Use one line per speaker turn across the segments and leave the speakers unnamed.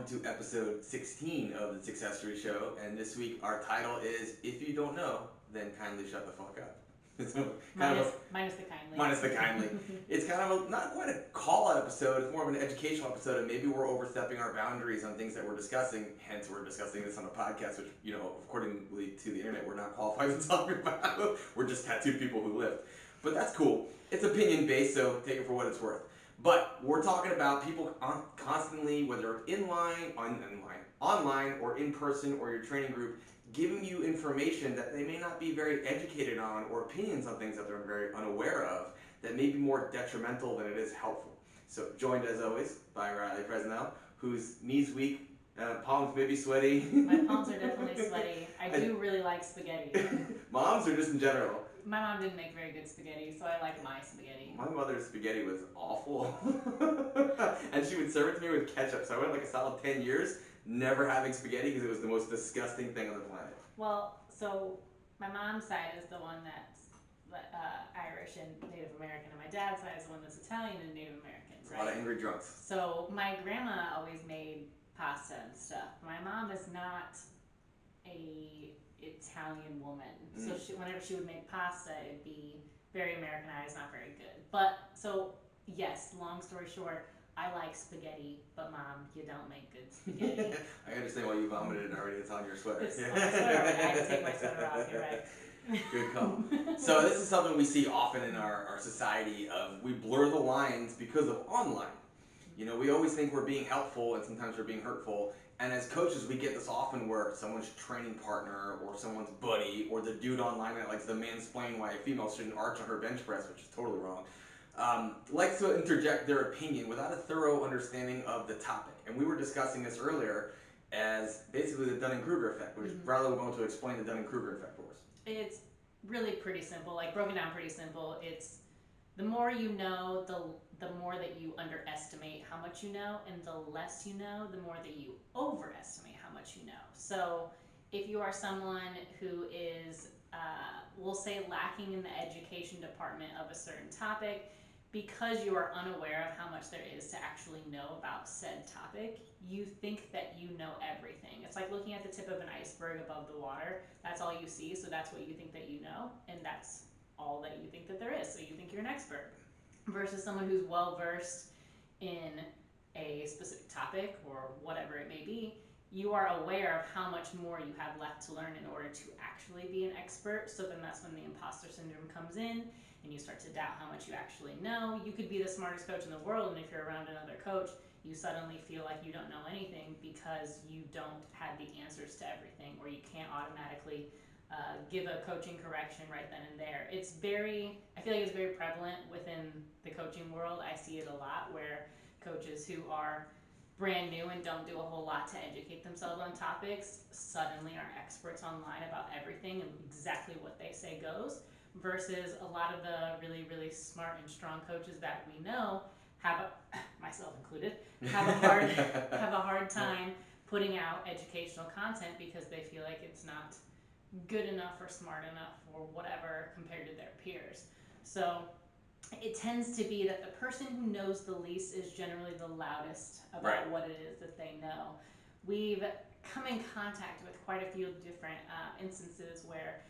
to episode 16 of the Successory show, and this week our title is If You Don't Know, Then Kindly Shut the Fuck Up.
Minus the kindly.
Minus the kindly. It's kind of not quite a call-out episode, it's more of an educational episode, and maybe we're overstepping our boundaries on things that we're discussing, hence we're discussing this on a podcast, which, accordingly to the internet, we're not qualified to talk about. We're just tattooed people who lift. But that's cool. It's opinion-based, so take it for what it's worth. But we're talking about people constantly, whether online, or in person, or your training group, giving you information that they may not be very educated on, or opinions on things that they're very unaware of, that may be more detrimental than it is helpful. So joined as always by Riley Fresnel, whose knees weak, palms may be sweaty.
My palms are definitely sweaty. I do really like spaghetti.
Moms or just in general?
My mom didn't make very good spaghetti, so I like my spaghetti.
My mother's spaghetti was awful. And she would serve it to me with ketchup, so I went like a solid 10 years never having spaghetti because it was the most disgusting thing on the planet.
Well, so my mom's side is the one that's Irish and Native American, and my dad's side is the one that's Italian and Native American, right?
A lot of angry drunks.
So my grandma always made pasta and stuff. My mom is not a Italian woman, so whenever she would make pasta, it'd be very Americanized, not very good. But so yes, long story short, I like spaghetti, but Mom, you don't make good spaghetti.
I understand why you vomited already. It's on your sweater.
It's on my sweater. I had to take my sweater off. You're right.
Good call. So this is something we see often in our society of we blur the lines because of online. We always think we're being helpful and sometimes we're being hurtful. And as coaches, we get this often where someone's training partner or someone's buddy or the dude online that likes to mansplain why a female shouldn't arch on her bench press, which is totally wrong, likes to interject their opinion without a thorough understanding of the topic. And we were discussing this earlier as basically the Dunning-Kruger effect, which Riley will go to explain the Dunning-Kruger effect for us.
It's really pretty simple, like broken down pretty simple. It's the more you know, the more that you underestimate how much you know, and the less you know, the more that you overestimate how much you know. So if you are someone who is, we'll say, lacking in the education department of a certain topic, because you are unaware of how much there is to actually know about said topic, you think that you know everything. It's like looking at the tip of an iceberg above the water. That's all you see, so that's what you think that you know, and that's all that you think that there is, so you think you're an expert. Versus someone who's well-versed in a specific topic or whatever it may be, you are aware of how much more you have left to learn in order to actually be an expert. So then that's when the imposter syndrome comes in and you start to doubt how much you actually know. You could be the smartest coach in the world, and if you're around another coach, you suddenly feel like you don't know anything because you don't have the answers to everything, or you can't automatically give a coaching correction right then and there. I feel like it's very prevalent within the coaching world. I see it a lot where coaches who are brand new and don't do a whole lot to educate themselves on topics suddenly are experts online about everything, and exactly what they say goes, versus a lot of the really, really smart and strong coaches that we know myself included, have a hard time putting out educational content because they feel like it's not good enough or smart enough or whatever compared to their peers. So it tends to be that the person who knows the least is generally the loudest about what it is that they know. We've come in contact with quite a few different instances where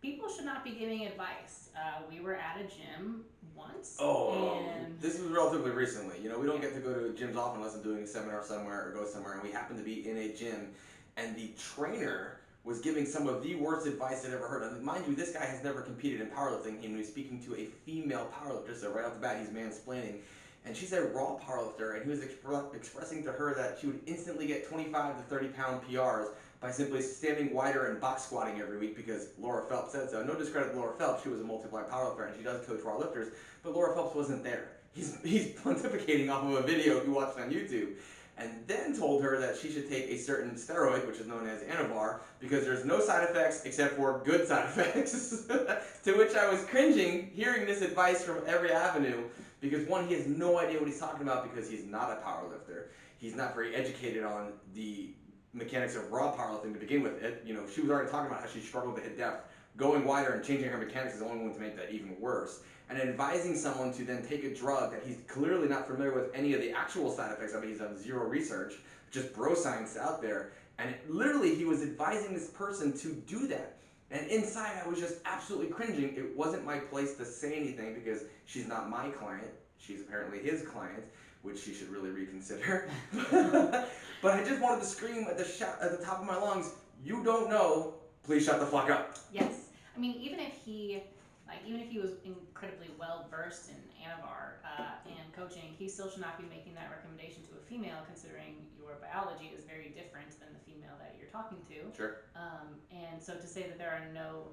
people should not be giving advice. We were at a gym once. And
this was relatively recently. We don't get to go to gyms often unless I'm doing a seminar somewhere or go somewhere, and we happen to be in a gym, and the trainer was giving some of the worst advice I'd ever heard. And mind you, this guy has never competed in powerlifting, and he was speaking to a female powerlifter, so right off the bat he's mansplaining. And she's a raw powerlifter, and he was expressing to her that she would instantly get 25 to 30 pound PRs by simply standing wider and box squatting every week because Laura Phelps said so. No discredit to Laura Phelps, she was a multiply powerlifter and she does coach raw lifters, but Laura Phelps wasn't there. He's pontificating off of a video he watched on YouTube, and then told her that she should take a certain steroid, which is known as Anavar, because there's no side effects except for good side effects. To which I was cringing, hearing this advice from every avenue, because one, he has no idea what he's talking about because he's not a powerlifter. He's not very educated on the mechanics of raw powerlifting to begin with. She was already talking about how she struggled to hit depth. Going wider and changing her mechanics is the only one to make that even worse. And advising someone to then take a drug that he's clearly not familiar with any of the actual side effects of it, he's done zero research, just bro science out there. And literally, he was advising this person to do that. And inside, I was just absolutely cringing. It wasn't my place to say anything because she's not my client. She's apparently his client, which she should really reconsider. But I just wanted to scream at the top of my lungs, you don't know, please shut the fuck up.
Yes. I mean, even if he was incredibly well versed in Anavar and coaching, he still should not be making that recommendation to a female, considering your biology is very different than the female that you're talking to.
Sure.
And so to say that there are no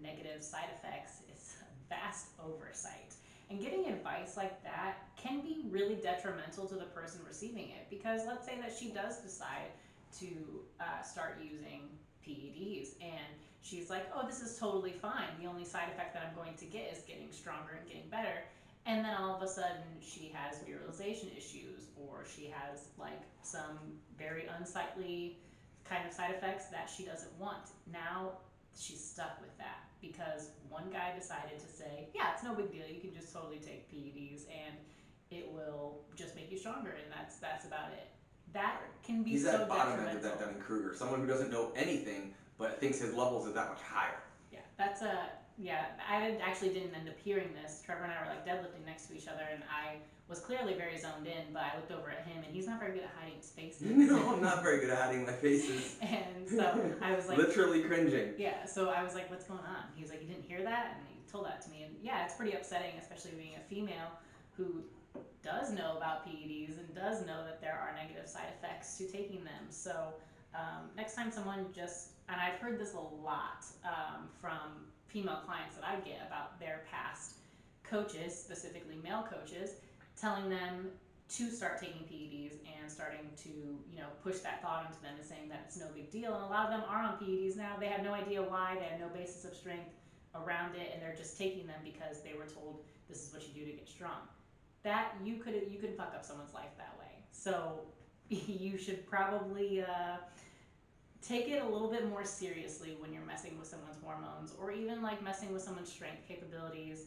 negative side effects is a vast oversight. And giving advice like that can be really detrimental to the person receiving it, because let's say that she does decide to start using PEDs, and she's like, oh, this is totally fine. The only side effect that I'm going to get is getting stronger and getting better. And then all of a sudden she has virilization issues, or she has like some very unsightly kind of side effects that she doesn't want. Now she's stuck with that because one guy decided to say, yeah, it's no big deal. You can just totally take PEDs and it will just make you stronger, and that's about it. That can be
He's
so
at bottom
detrimental.
end of that Dunning-Kruger. Someone who doesn't know anything but thinks his levels is that much higher.
Yeah, I actually didn't end up hearing this. Trevor and I were like deadlifting next to each other, and I was clearly very zoned in, but I looked over at him, and he's not very good at hiding his face.
No, I'm not very good at hiding my faces.
And so I was like...
literally cringing.
Yeah, so I was like, what's going on? He was like, you didn't hear that? And he told that to me. And yeah, it's pretty upsetting, especially being a female who does know about PEDs and does know that there are negative side effects to taking them. So next time someone just... And I've heard this a lot from female clients that I get about their past coaches, specifically male coaches, telling them to start taking PEDs and starting to, push that thought into them and saying that it's no big deal. And a lot of them are on PEDs now. They have no idea why. They have no basis of strength around it, and they're just taking them because they were told this is what you do to get strong. That you could fuck up someone's life that way. So you should probably take it a little bit more seriously when you're messing with someone's hormones, or even like messing with someone's strength capabilities.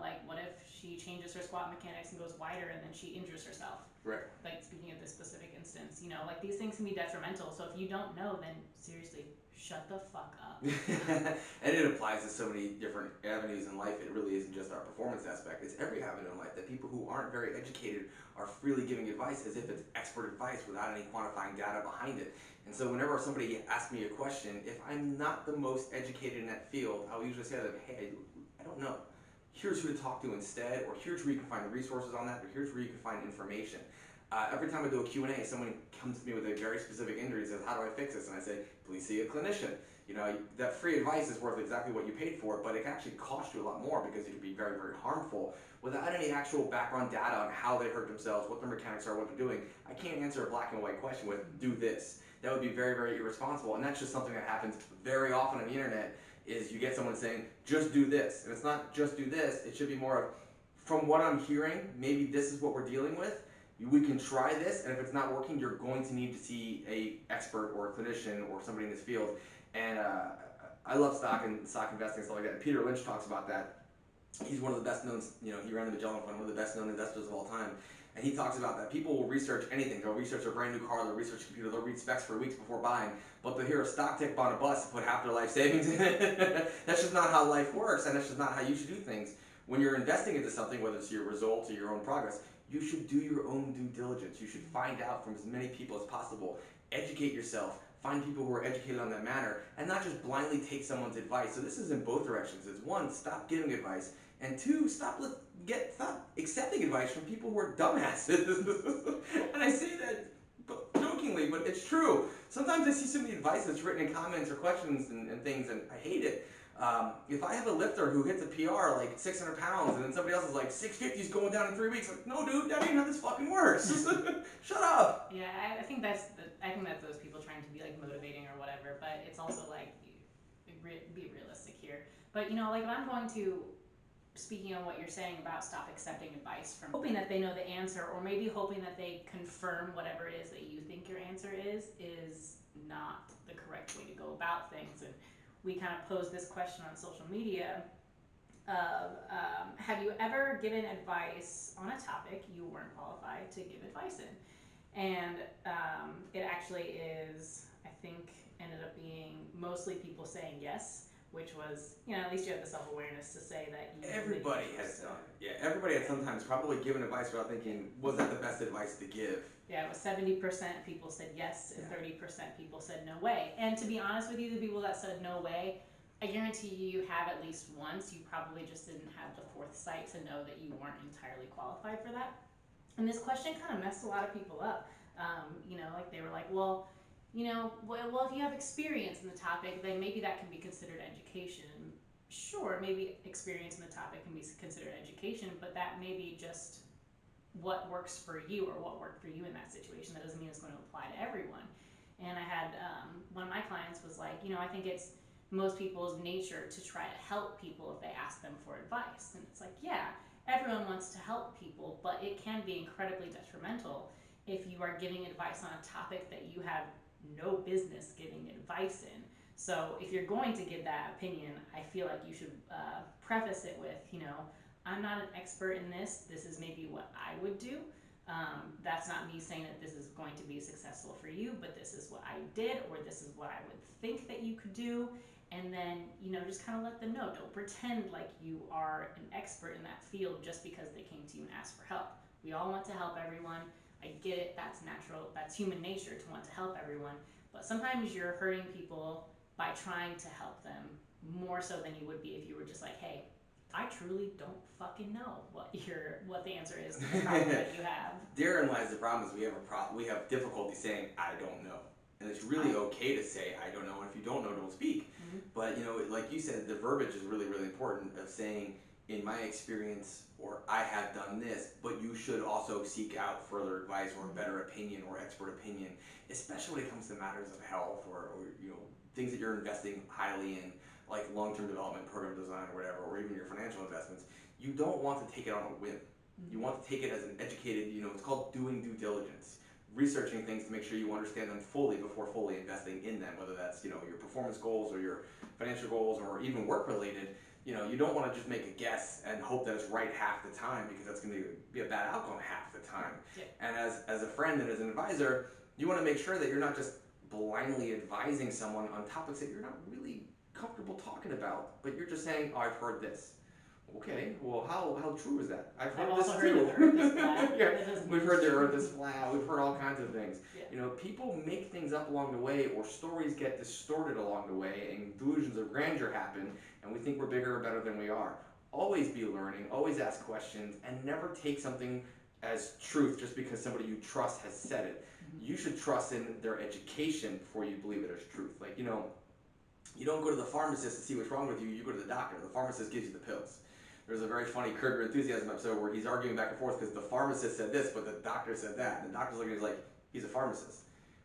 Like what if she changes her squat mechanics and goes wider and then she injures herself?
Right.
Like speaking of this specific instance, like these things can be detrimental. So if you don't know, then seriously, shut the fuck up.
And it applies to so many different avenues in life. It really isn't just our performance aspect. It's every avenue in life that people who aren't very educated are freely giving advice as if it's expert advice without any quantifying data behind it. And so whenever somebody asks me a question, if I'm not the most educated in that field, I'll usually say to them, hey, I don't know. Here's who to talk to instead, or here's where you can find the resources on that, or here's where you can find information. Every time I do a Q&A, someone comes to me with a very specific injury and says, how do I fix this? And I say, please see a clinician. That free advice is worth exactly what you paid for, but it can actually cost you a lot more because it can be very, very harmful without any actual background data on how they hurt themselves, what their mechanics are, what they're doing. I can't answer a black and white question with, do this. That would be very, very irresponsible, and that's just something that happens very often on the internet, is you get someone saying, just do this. And it's not just do this, it should be more of, from what I'm hearing, maybe this is what we're dealing with. We can try this, and if it's not working, you're going to need to see a expert or a clinician or somebody in this field. And I love stock and stock investing and stuff like that. And Peter Lynch talks about that. He's one of the best known, he ran the Magellan Fund, one of the best known investors of all time. And he talks about that people will research anything. They'll research a brand new car, they'll research a computer, they'll read specs for weeks before buying, but they'll hear a stock tip on a bus and put half their life savings in it. That's just not how life works, and that's just not how you should do things. When you're investing into something, whether it's your results or your own progress, you should do your own due diligence. You should find out from as many people as possible. Educate yourself. Find people who are educated on that matter, and not just blindly take someone's advice. So this is in both directions. It's one, stop giving advice, and two, stop accepting advice from people who are dumbasses. And I say that jokingly, but it's true. Sometimes I see some of the advice that's written in comments or questions and things, and I hate it. If I have a lifter who hits a PR like 600 pounds, and then somebody else is like 650 is going down in 3 weeks, like, no, dude, that ain't how this fucking works. Shut up.
Yeah, I think that's those people trying to be like motivating or whatever, but it's also like be realistic here. But like if I'm going to, speaking on what you're saying about stop accepting advice from hoping that they know the answer, or maybe hoping that they confirm whatever it is that you think your answer is not the correct way to go about things. And we kind of posed this question on social media of have you ever given advice on a topic you weren't qualified to give advice in? And it actually is, I think, ended up being mostly people saying yes, which was, at least you have the self-awareness to say that you
everybody has done it. Yeah, everybody has sometimes probably given advice without thinking, was that the best advice to give?
Yeah, it was 70% people said yes and 30% people said no way. And to be honest with you, the people that said no way, I guarantee you have at least once. You probably just didn't have the foresight to know that you weren't entirely qualified for that. And this question kind of messed a lot of people up. Like they were like, well, if you have experience in the topic, then maybe that can be considered education. Sure, maybe experience in the topic can be considered education, but that may be just what works for you or what worked for you in that situation. That doesn't mean it's going to apply to everyone. And I had one of my clients was like, I think it's most people's nature to try to help people if they ask them for advice. And it's like, yeah, everyone wants to help people, but it can be incredibly detrimental if you are giving advice on a topic that you have no business giving advice in. So if you're going to give that opinion, I feel like you should preface it with, I'm not an expert in this. This is maybe what I would do. That's not me saying that this is going to be successful for you, but this is what I did, or this is what I would think that you could do. And then, just kind of let them know. Don't pretend like you are an expert in that field just because they came to you and asked for help. We all want to help everyone. I get it. That's natural. That's human nature to want to help everyone. But sometimes you're hurting people by trying to help them more so than you would be if you were just like, hey, I truly don't fucking know what the answer is to the problem that you have.
Darren Lies, the problem is we have difficulty saying I don't know. And it's really okay to say I don't know, and if you don't know, don't speak. Mm-hmm. But like you said, the verbiage is really, really important of saying, in my experience, or I have done this, but you should also seek out further advice or a better opinion or expert opinion, especially when it comes to matters of health or things that you're investing highly in, like long-term development, program design, or whatever, or even your financial investments. You don't want to take it on a whim. Mm-hmm. You want to take it as an educated, it's called doing due diligence. Researching things to make sure you understand them fully before fully investing in them, whether that's your performance goals or your financial goals or even work related. You don't want to just make a guess and hope that it's right half the time, because that's going to be a bad outcome half the time. Yeah. And as a friend and as an advisor, you want to make sure that you're not just blindly advising someone on topics that you're not really comfortable talking about, but you're just saying, oh, I've heard this. Okay, well, how true is that? I've heard this too. Yeah, we've heard the earth is flat. We've heard all kinds of things. Yeah. People make things up along the way, or stories get distorted along the way, and delusions of grandeur happen, and we think we're bigger or better than we are. Always be learning, always ask questions, and never take something as truth just because somebody you trust has said it. Mm-hmm. You should trust in their education before you believe it as truth. Like, you don't go to the pharmacist to see what's wrong with you, you go to the doctor. The pharmacist gives you the pills. There's a very funny Curb Your Enthusiasm episode where he's arguing back and forth because the pharmacist said this, but the doctor said that. And the doctor's looking at him, he's like, he's a pharmacist.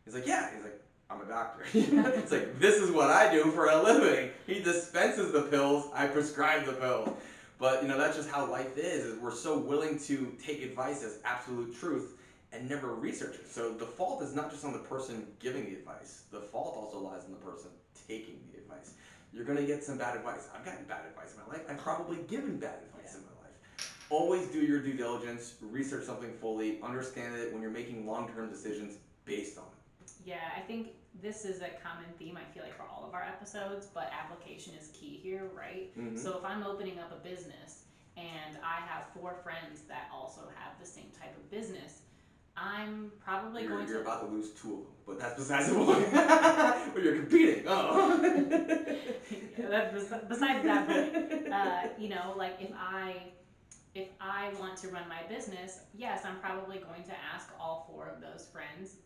He's like, yeah. He's like, I'm a doctor. It's like, this is what I do for a living. He dispenses the pills, I prescribe the pills. But that's just how life is we're so willing to take advice as absolute truth and never research it. So the fault is not just on the person giving the advice. The fault also lies on the person taking the advice. You're going to get some bad advice. I've gotten bad advice in my life. I've probably given bad advice in my life. Always do your due diligence, research something fully, understand it when you're making long-term decisions based on it.
Yeah, I think this is a common theme, I feel like, for all of our episodes, but application is key here, right? Mm-hmm. So if I'm opening up a business and I have 4 friends that also have the same type of business, I'm probably going to...
You're about to lose 2 of them, but that's besides the point. But you're competing. Oh.
Yeah, that's besides that point. Like if I want to run my business, yes, I'm probably going to ask all 4 of those friends,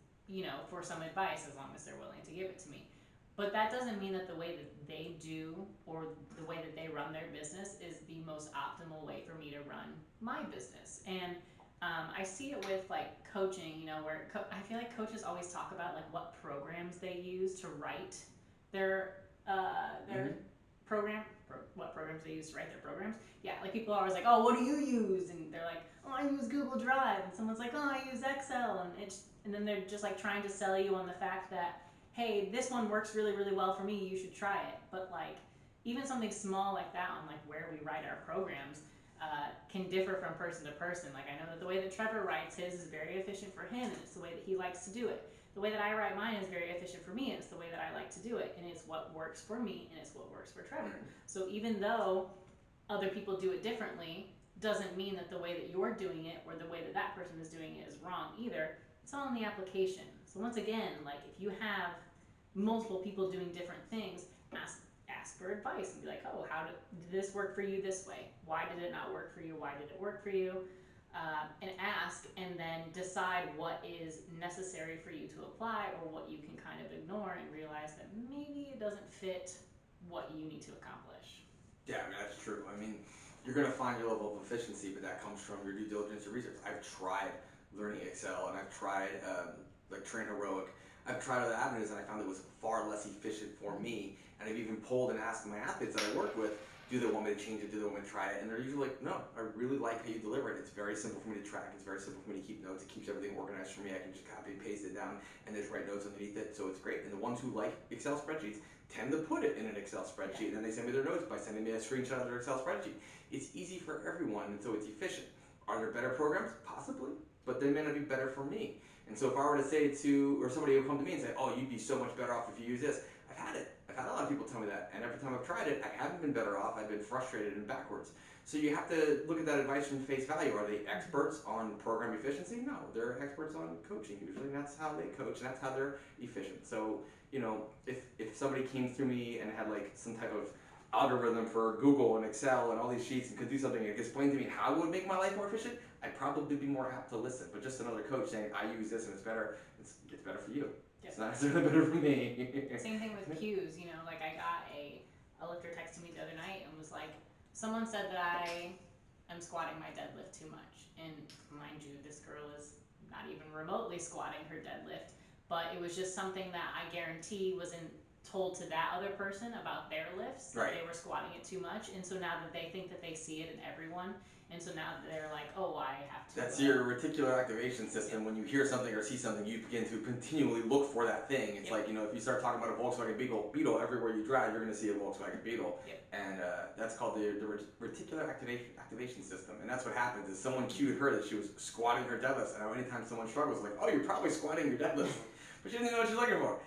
for some advice, as long as they're willing to give it to me. But that doesn't mean that the way that they do or the way that they run their business is the most optimal way for me to run my business. And I see it with like coaching, where I feel like coaches always talk about like what programs they use to write their program, what programs they use to write their programs. Yeah, like people are always like, oh, what do you use? And they're like, oh, I use Google Drive. And someone's like, oh, I use Excel. And then they're just like trying to sell you on the fact that, hey, this one works really, really well for me. You should try it. But like even something small like that on like where we write our programs, can differ from person to person. Like I know that the way that Trevor writes his is very efficient for him, and it's the way that he likes to do it. The way that I write mine is very efficient for me, and it's the way that I like to do it, and it's what works for me, and it's what works for Trevor. So even though other people do it differently, doesn't mean that the way that you're doing it or the way that that person is doing it is wrong either. It's all in the application. So once again, like if you have multiple people doing different things, ask for advice and be like, oh, how did this work for you this way? Why did it not work for you? Why did it work for you? And ask, and then decide what is necessary for you to apply or what you can kind of ignore and realize that maybe it doesn't fit what you need to accomplish.
Yeah, I mean, that's true. I mean, you're going to find your level of efficiency, but that comes from your due diligence and research. I've tried learning Excel, and I've tried like Train Heroic. I've tried other avenues, and I found it was far less efficient for me. And I've even polled and asked my athletes that I work with, do they want me to change it? Do they want me to try it? And they're usually like, no, I really like how you deliver it. It's very simple for me to track. It's very simple for me to keep notes. It keeps everything organized for me. I can just copy and paste it down and just write notes underneath it. So it's great. And the ones who like Excel spreadsheets tend to put it in an Excel spreadsheet. And then they send me their notes by sending me a screenshot of their Excel spreadsheet. It's easy for everyone, and so it's efficient. Are there better programs? Possibly, but they may not be better for me. And so if I were to say to, or somebody would come to me and say, oh, you'd be so much better off if you use this. I've had it. I've had a lot of people tell me that. And every time I've tried it, I haven't been better off. I've been frustrated and backwards. So you have to look at that advice from face value. Are they experts on program efficiency? No, they're experts on coaching usually. And that's how they coach, and that's how they're efficient. So, you know, if somebody came through me and had like some type of algorithm for Google and Excel and all these sheets and could do something and explain to me how it would make my life more efficient, I'd probably be more apt to listen. But just another coach saying, I use this and it's better, it's better for you. Yep. It's not necessarily better for me.
Same thing with cues, you know, like I got a lifter texted me the other night and was like, someone said that I am squatting my deadlift too much. And mind you, this girl is not even remotely squatting her deadlift, but it was just something that I guarantee wasn't told to that other person about their lifts, that they were squatting it too much. And so now that they think that they see it in everyone, and so now they're like, oh, I have to.
That's your reticular activation system. Yep. When you hear something or see something, you begin to continually look for that thing. It's like, you know, if you start talking about a Volkswagen Beetle, everywhere you drive, you're going to see a Volkswagen Beetle. Yep. And that's called the reticular activation system. And that's what happens is someone cued her that she was squatting her deadlifts. And anytime someone struggles, like, oh, you're probably squatting your deadlifts. But she didn't even know what she's looking for.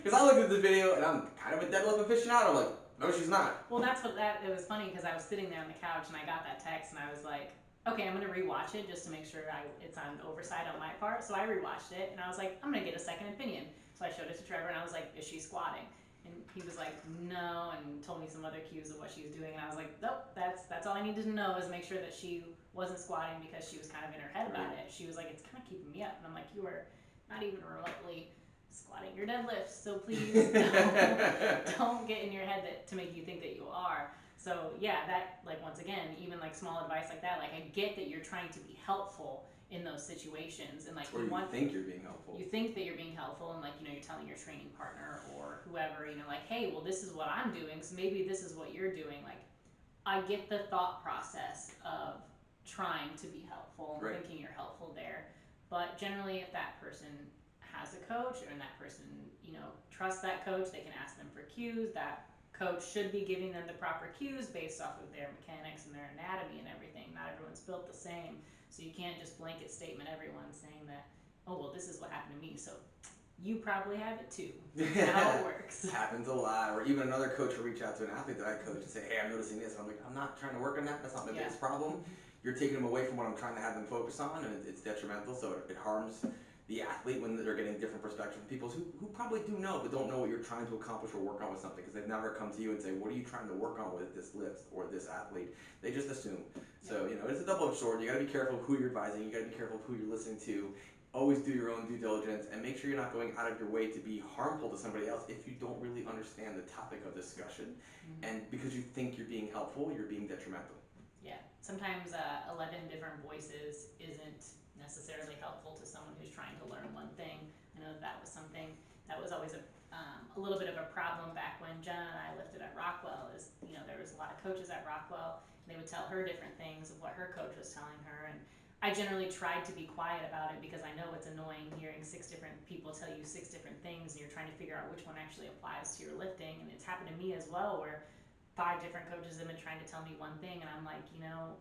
Because I looked at the video, and I'm kind of a deadlift aficionado. I'm like, no, she's not.
Well, it was funny because I was sitting there on the couch and I got that text and I was like, okay, I'm going to rewatch it just to make sure it's on the oversight on my part. So I rewatched it and I was like, I'm going to get a second opinion. So I showed it to Trevor and I was like, is she squatting? And he was like, no, and told me some other cues of what she was doing. And I was like, nope, that's all I needed to know is make sure that she wasn't squatting because she was kind of in her head about it. She was like, it's kind of keeping me up. And I'm like, you are not even remotely squatting your deadlifts, so please don't get in your head to make you think that you are. So yeah, that, like, once again, even like small advice like that, like I get that you're trying to be helpful in those situations, and like
or you think you're being helpful.
You think that you're being helpful, and like, you know, you're telling your training partner or whoever, you know, like, hey, well, this is what I'm doing, so maybe this is what you're doing. Like, I get the thought process of trying to be helpful and thinking you're helpful there, but generally, if that person has a coach and that person, you know, trusts that coach, they can ask them for cues. That coach should be giving them the proper cues based off of their mechanics and their anatomy and everything. Not everyone's built the same, so you can't just blanket statement everyone saying that, oh, well, this is what happened to me, so you probably have it too. That's how it works.
Happens a lot. Or even another coach will reach out to an athlete that I coach and say, hey, I'm noticing this. And I'm like, I'm not trying to work on that. That's not my biggest problem. You're taking them away from what I'm trying to have them focus on, and it's detrimental, so it harms the athlete when they're getting different perspectives from people who probably do know but don't know what you're trying to accomplish or work on with something, because they've never come to you and say, what are you trying to work on with this lift or this athlete? They just assume. So, you know, it's a double-edged sword. You got to be careful of who you're advising. You got to be careful of who you're listening to. Always do your own due diligence and make sure you're not going out of your way to be harmful to somebody else if you don't really understand the topic of discussion. And because you think you're being helpful, you're being detrimental.
Yeah, sometimes 11 different voices isn't necessarily helpful to someone who's trying to learn one thing. I know that was something that was always a little bit of a problem back when Jenna and I lifted at Rockwell. Is, you know, there was a lot of coaches at Rockwell, and they would tell her different things of what her coach was telling her, and I generally tried to be quiet about it because I know it's annoying hearing 6 different people tell you 6 different things and you're trying to figure out which one actually applies to your lifting. And it's happened to me as well, where 5 different coaches have been trying to tell me one thing, and I'm like,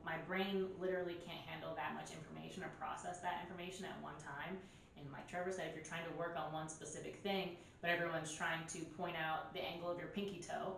my brain literally can't handle that much information or process that information at one time. And like Trevor said, if you're trying to work on one specific thing, but everyone's trying to point out the angle of your pinky toe,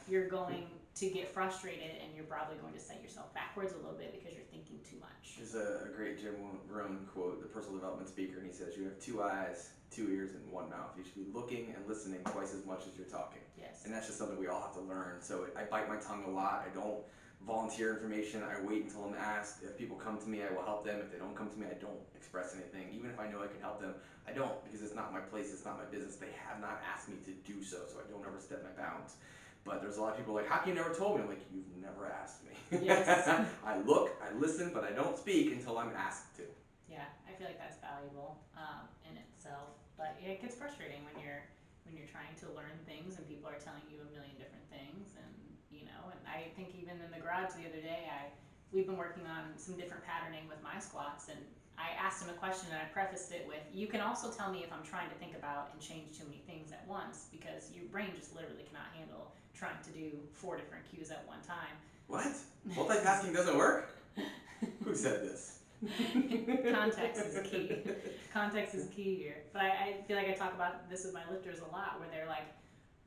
you're going to get frustrated, and you're probably going to set yourself backwards a little bit because you're thinking too much.
There's a great Jim Rohn quote, the personal development speaker, and he says, "You have 2 eyes, 2 ears, and 1 mouth. You should be looking and listening twice as much as you're talking."
Yes.
And that's just something we all have to learn. So I bite my tongue a lot. I don't volunteer information. I wait until I'm asked. If people come to me, I will help them. If they don't come to me, I don't express anything. Even if I know I can help them, I don't, because it's not my place, it's not my business. They have not asked me to do so, so I don't ever step my bounds. But there's a lot of people like, "How can you never told me?" I'm like, "You've never asked me."
Yes.
I look, I listen, but I don't speak until I'm asked to.
Yeah, I feel like that's valuable in itself. But it gets frustrating when you're trying to learn things and people are telling you a million different things, and and I think even in the garage the other day, we've been working on some different patterning with my squats, and I asked him a question and I prefaced it with, "You can also tell me if I'm trying to think about and change too many things at once, because your brain just literally cannot handle trying to do 4 different cues at one time."
What? Multitasking doesn't work? Who said this?
Context is key. Context is key here. But I feel like I talk about this with my lifters a lot, where they're like,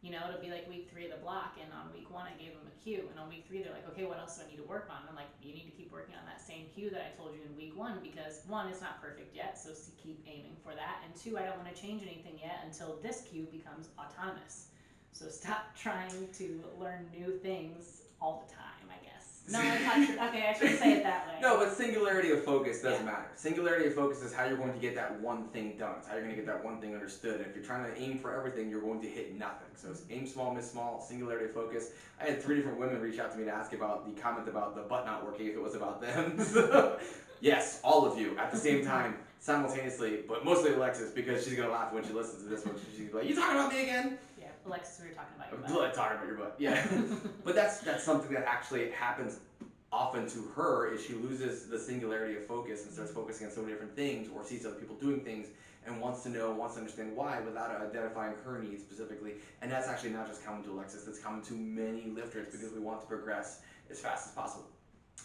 it'll be like week 3 of the block, and on week 1 I gave them a cue, and on week 3 they're like, "Okay, what else do I need to work on?" And I'm like, "You need to keep working on that same cue that I told you in week 1, because 1, it's not perfect yet, so keep aiming for that, and 2, I don't want to change anything yet until this cue becomes autonomous. So stop trying to learn new things all the time, I guess." No, that's not true. Okay, I should say it that way.
No, but singularity of focus does matter. Singularity of focus is how you're going to get that one thing done. It's how you're going to get that one thing understood. And if you're trying to aim for everything, you're going to hit nothing. So it's aim small, miss small, singularity of focus. I had 3 different women reach out to me to ask about the comment about the butt not working, if it was about them. So, yes, all of you at the same time, simultaneously, but mostly Alexis, because she's going to laugh when she listens to this one. She's going to be like, "You talking about me again?"
Yeah, Alexis, we were talking about your butt.
Talking about your butt, yeah. But that's something that actually happens often to her, is she loses the singularity of focus and starts focusing on so many different things, or sees other people doing things and wants to understand why, without identifying her needs specifically. And that's actually not just common to Alexis, that's common to many lifters, because we want to progress as fast as possible.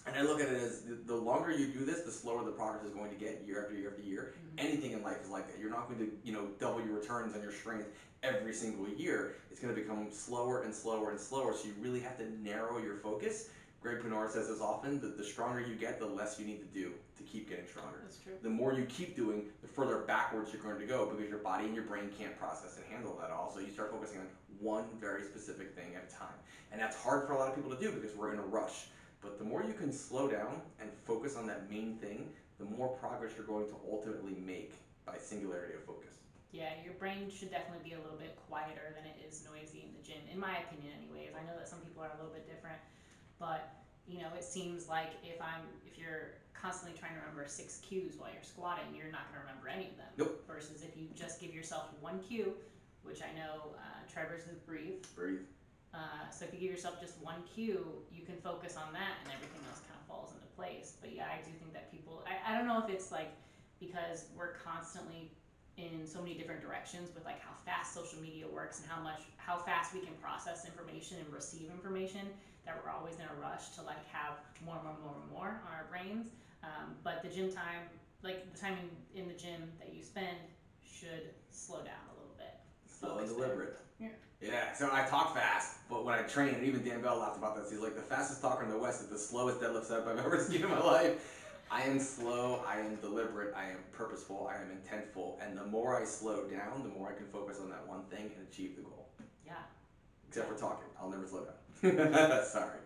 And I look at it as the longer you do this, the slower the progress is going to get year after year after year. Anything in life is like that. You're not going to double your returns on your strength every single year. It's going to become slower and slower and slower, so you really have to narrow your focus. Greg Pinor says this often, that the stronger you get, the less you need to do to keep getting stronger.
That's true.
The more you keep doing, the further backwards you're going to go, because your body and your brain can't process and handle that all. So you start focusing on one very specific thing at a time. And that's hard for a lot of people to do, because we're in a rush. But the more you can slow down and focus on that main thing, the more progress you're going to ultimately make by singularity of focus.
Yeah, your brain should definitely be a little bit quieter than it is noisy in the gym, in my opinion anyways. I know that some people are a little bit different, but it seems like if you're constantly trying to remember 6 cues while you're squatting, you're not going to remember any of them.
Nope.
Versus if you just give yourself 1 cue, which I know Trevor's is breathe.
Breathe.
So if you give yourself just 1 cue, you can focus on that, and everything else kind of falls into place. But yeah, I do think that people, I don't know if it's like because we're constantly in so many different directions with like how fast social media works and how fast we can process information and receive information, that we're always in a rush to like have more on our brains. But the gym time, like the time in the gym that you spend, should slow down a little bit.
Slow and deliberate.
Yeah.
Yeah, so I talk fast, but when I train, and even Dan Bell laughed about this, he's like, the fastest talker in the West is the slowest deadlift setup I've ever seen in my life. I am slow, I am deliberate, I am purposeful, I am intentful, and the more I slow down, the more I can focus on that one thing and achieve the goal.
Yeah.
Except for talking, I'll never slow down. Sorry.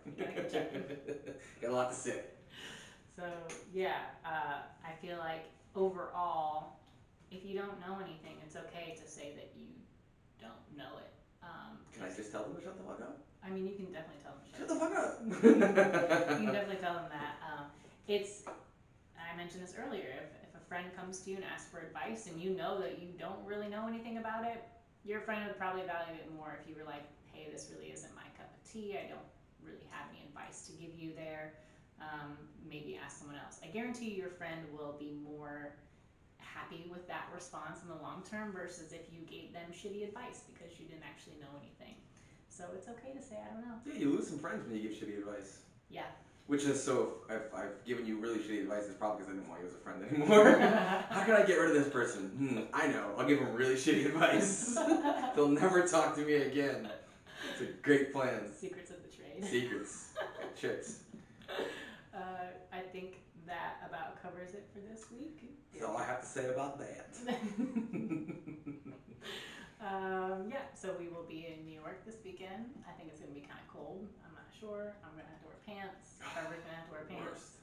Got a lot to say.
So yeah, I feel like overall, if you don't know anything, it's okay to say that you don't know it.
Can I just tell them to shut the fuck up?
I mean, you can definitely tell them to
Shut the fuck up!
You can definitely tell them that. I mentioned this earlier, if a friend comes to you and asks for advice and you know that you don't really know anything about it, your friend would probably value it more if you were like, "Hey, this really isn't my cup of tea, I don't really have any advice to give you there, maybe ask someone else." I guarantee your friend will be more happy with that response in the long term versus if you gave them shitty advice because you didn't actually know anything. So it's okay to say I don't know.
Yeah, you lose some friends when you give shitty advice.
Yeah.
Which is so, if I've given you really shitty advice, it's probably because I didn't want you as a friend anymore. How can I get rid of this person? I know. I'll give them really shitty advice. They'll never talk to me again. It's a great plan.
Secrets of the trade.
Secrets. Tricks.
I think that about covers it for this week.
That's all I have to say about that.
Yeah, so we will be in New York this weekend. I think it's going to be kind of cold. I'm not sure. I'm going to have to wear pants. Trevor's going to have to wear pants.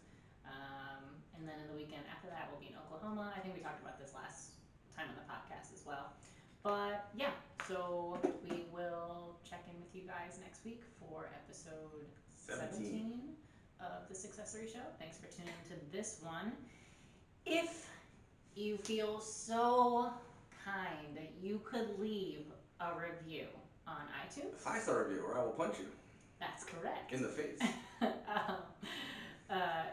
And then in the weekend after that, we'll be in Oklahoma. I think we talked about this last time on the podcast as well. But yeah, so we will check in with you guys next week for episode 17 of the Successory Show. Thanks for tuning into this one. If you feel so kind that you could leave a review on iTunes.
5-star review or I will punch you.
That's correct.
In the face.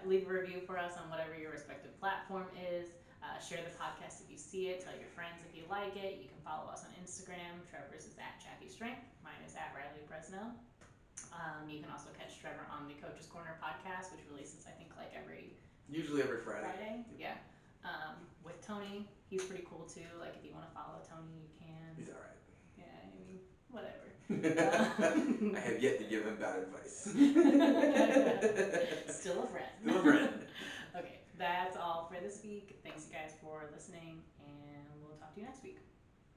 Leave a review for us on whatever your respective platform is. Share the podcast if you see it. Tell your friends if you like it. You can follow us on Instagram. Trevor's is @ChappyStrength. Mine is @RileyFresno. You can also catch Trevor on the Coach's Corner podcast, which releases, I think, like
usually every Friday.
Yeah. With Tony, he's pretty cool too. Like, if you want to follow Tony, you can.
He's alright.
Yeah, I mean, whatever.
I have yet to give him bad advice.
Still a friend.
Still a friend.
Okay, that's all for this week. Thanks, you guys, for listening, and we'll talk to you next week.